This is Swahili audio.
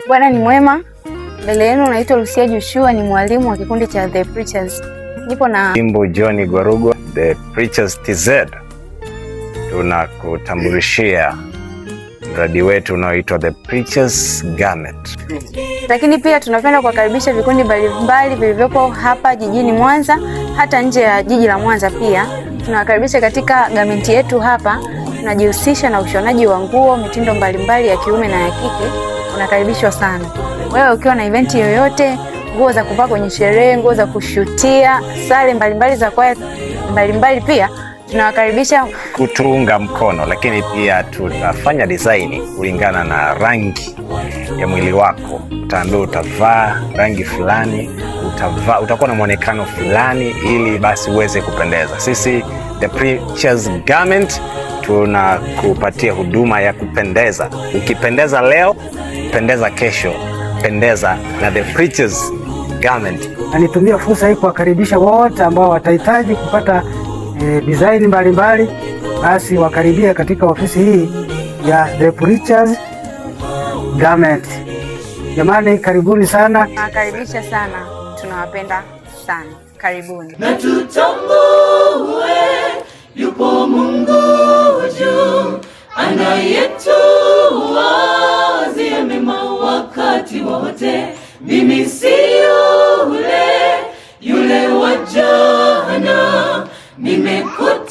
Bwana ni mwema. Mbele yenu naitwa Lucia Joshua, ni mwalimu wa kikundi cha The Preachers. Nipo na Imbo John Gwarugo, The Preachers TZ. Tunakutambulishia mradi wetu unaoitwa The Preachers Garment. Lakini pia tunapenda kuwakaribisha vikundi mbalimbali vilivyopo hapa jijini Mwanza, hata nje ya jiji la Mwanza pia. Tunawakaribisha katika garment yetu hapa. Tunajihusisha na ushonaji wa nguo, mitindo mbalimbali ya kiume na ya kike. Unakaribishwa sana. Wewe ukiwa na event yoyote, nguo za kuvaa kwenye sherehe, nguo za kushutia, sare mbalimbali za kwaya mbalimbali pia tunawakaribisha kutuunga mkono, lakini pia tutafanya design kulingana na rangi ya mwili wako. Utaambiwa utavaa rangi fulani, utakuwa na muonekano fulani ili basi uweze kupendeza. Sisi The Preachers Garment tunakupatia huduma ya kupendeza. Ukipendeza leo, pendeza kesho, pendeza na The Preachers Garment. Anitumia fursa hii kuwakaribisha wote ambao watahitaji kupata design mbalimbali, basi wakaribia katika ofisi hii ya The Preachers Garment. Jamani, karibuni sana. Nakaribisha sana. Tunawapenda sana. Karibuni. Na tutambue yupo Mungu juu anayetuwazia mema wakati wote. Mimi si yule wa jana, nimekuja